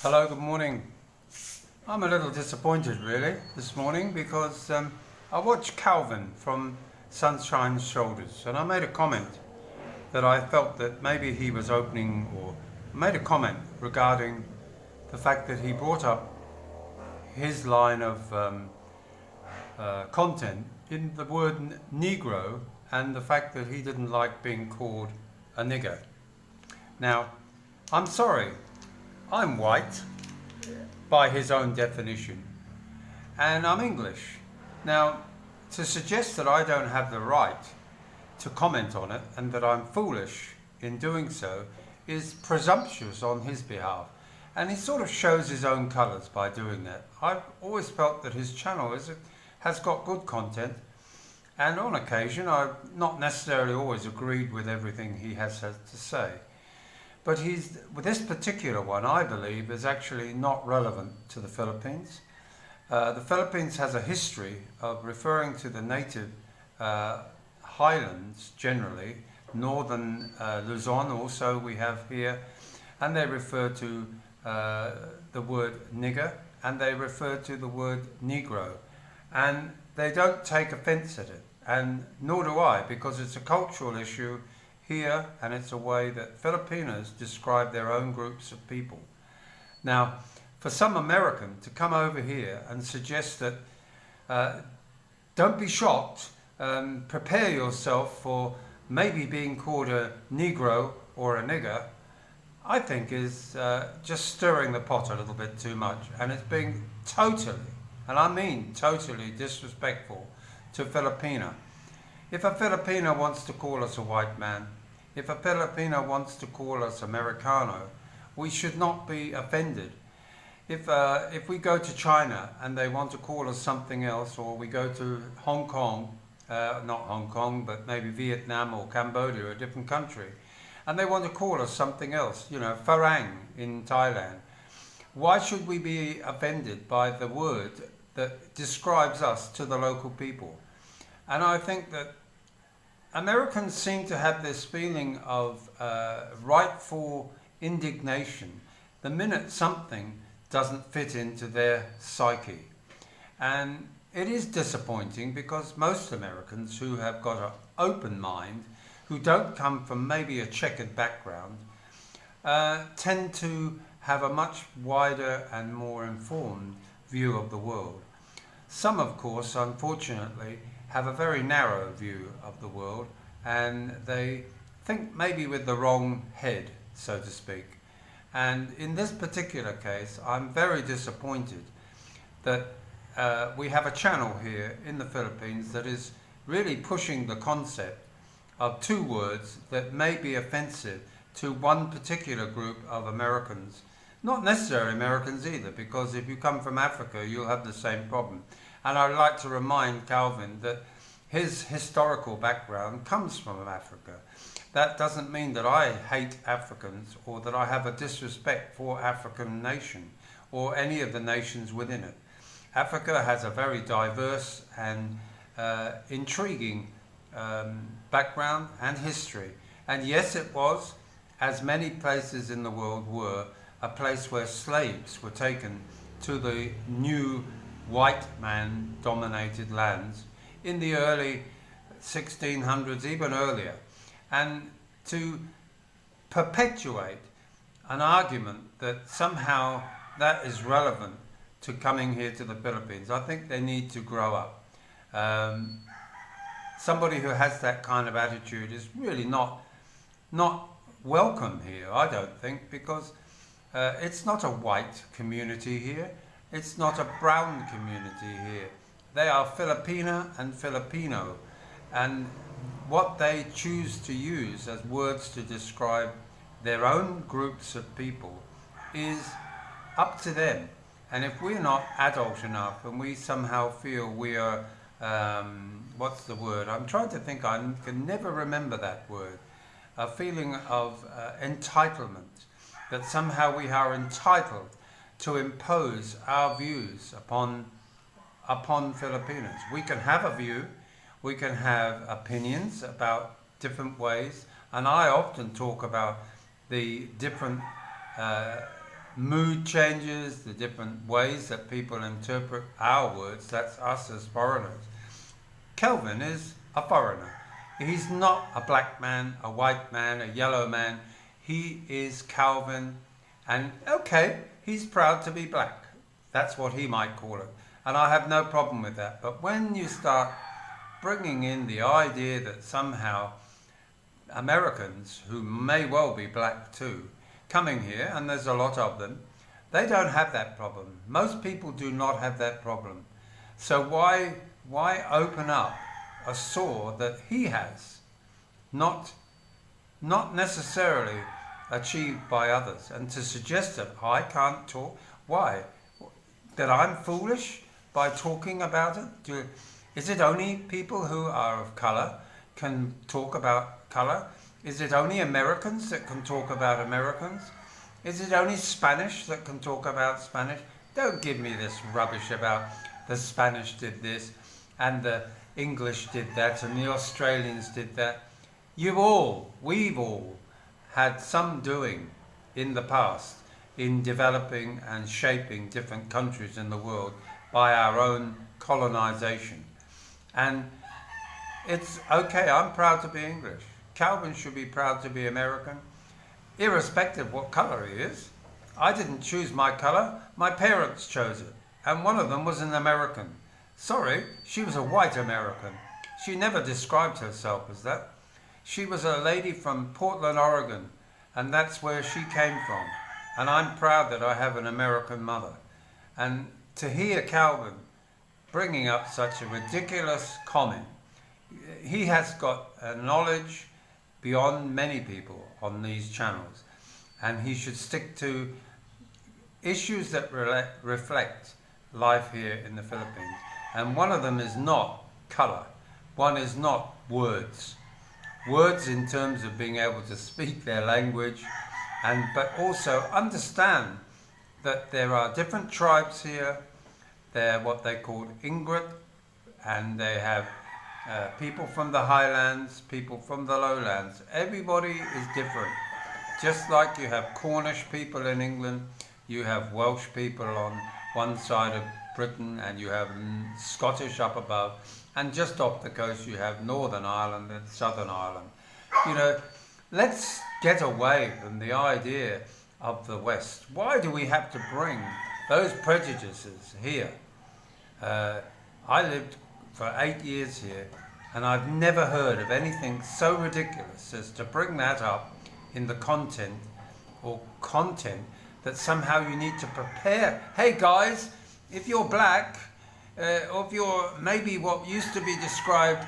Hello, good morning. I'm a little disappointed really this morning because I watched Calvin from Sunshine's Shoulders and I made a comment that I felt that maybe he was opening or made a comment regarding the fact that he brought up his line of content in the word Negro and the fact that he didn't like being called a nigger. Now, I'm sorry, I'm white by his own definition, and I'm English. Now, to suggest that I don't have the right to comment on it and that I'm foolish in doing so is presumptuous on his behalf. And he sort of shows his own colours by doing that. I've always felt that his channel has got good content, and on occasion I've not necessarily always agreed with everything he has to say. But with this particular one, I believe, is actually not relevant to the Philippines. The Philippines has a history of referring to the native highlands generally, northern Luzon also we have here, and they refer to the word nigger, and they refer to the word Negro, and they don't take offence at it, and nor do I, because it's a cultural issue here, and it's a way that Filipinos describe their own groups of people. Now, for some American to come over here and suggest that don't be shocked, prepare yourself for maybe being called a Negro or a nigger, I think is just stirring the pot a little bit too much, and it's being totally, and I mean totally disrespectful to Filipina. If a Filipino wants to call us a white man, if a Filipino wants to call us Americano, we should not be offended. If we go to China and they want to call us something else, or we go to Hong Kong, not Hong Kong, but maybe Vietnam or Cambodia, a different country, and they want to call us something else, Farang in Thailand, why should we be offended by the word that describes us to the local people? And I think that Americans seem to have this feeling of rightful indignation the minute something doesn't fit into their psyche. And it is disappointing because most Americans who have got an open mind, who don't come from maybe a checkered background, tend to have a much wider and more informed view of the world. Some, of course, unfortunately, have a very narrow view of the world, and they think maybe with the wrong head, so to speak. And in this particular case, I'm very disappointed that we have a channel here in the Philippines that is really pushing the concept of two words that may be offensive to one particular group of Americans. Not necessarily Americans either, because if you come from Africa, you'll have the same problem. And I'd like to remind Calvin that his historical background comes from Africa. That doesn't mean that I hate Africans or that I have a disrespect for African nation or any of the nations within it. Africa has a very diverse and intriguing background and history. And yes, it was, as many places in the world were, a place where slaves were taken to the new white man dominated lands in the early 1600s, even earlier, and to perpetuate an argument that somehow that is relevant to coming here to the Philippines. I think they need to grow up. Somebody who has that kind of attitude is really not welcome here, I don't think, because it's not a white community here. It's not a brown community here. They are Filipina and Filipino, and what they choose to use as words to describe their own groups of people is up to them. And if we're not adult enough and we somehow feel we are, what's the word? I'm trying to think, I can never remember that word. A feeling of entitlement, that somehow we are entitled to impose our views upon Filipinos. We can have a view, we can have opinions about different ways, and I often talk about the different mood changes, the different ways that people interpret our words, that's us as foreigners. Kelvin is a foreigner. He's not a black man, a white man, a yellow man. He is Calvin, and okay, he's proud to be black. That's what he might call it. And I have no problem with that. But when you start bringing in the idea that somehow Americans, who may well be black too, coming here, and there's a lot of them, they don't have that problem. Most people do not have that problem. So why open up a sore that he has, not necessarily achieved by others? And to suggest that I can't talk, why? That I'm foolish by talking about it? Is it only people who are of colour can talk about colour? Is it only Americans that can talk about Americans? Is it only Spanish that can talk about Spanish? Don't give me this rubbish about the Spanish did this and the English did that and the Australians did that. We've all had some doing in the past in developing and shaping different countries in the world by our own colonization. And it's okay, I'm proud to be English. Calvin should be proud to be American, irrespective of what colour he is. I didn't choose my colour, my parents chose it. And one of them was an American. Sorry, she was a white American. She never described herself as that. She was a lady from Portland, Oregon, and that's where she came from. And I'm proud that I have an American mother. And to hear Calvin bringing up such a ridiculous comment, he has got a knowledge beyond many people on these channels, and he should stick to issues that reflect life here in the Philippines. And one of them is not colour. One is not words. Words in terms of being able to speak their language, but also understand that there are different tribes here. They're what they call Ingrid, and they have people from the highlands, people from the lowlands. Everybody is different. Just like you have Cornish people in England, you have Welsh people on one side of Britain, and you have Scottish up above, and just off the coast you have Northern Ireland and Southern Ireland. You know, let's get away from the idea of the West. Why do we have to bring those prejudices here? I lived for 8 years here, and I've never heard of anything so ridiculous as to bring that up in the content that somehow you need to prepare. Hey guys, if you're black, or if you're maybe what used to be described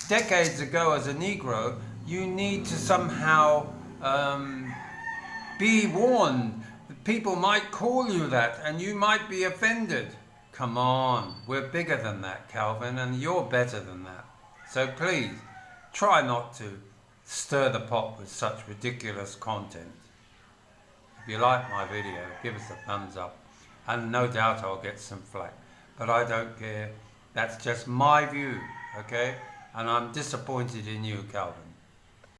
decades ago as a Negro, you need to somehow be warned. People might call you that and you might be offended. Come on, we're bigger than that, Calvin, and you're better than that. So please, try not to stir the pot with such ridiculous content. If you like my video, give us a thumbs up, and no doubt I'll get some flack. But I don't care. That's just my view, okay? And I'm disappointed in you, Calvin.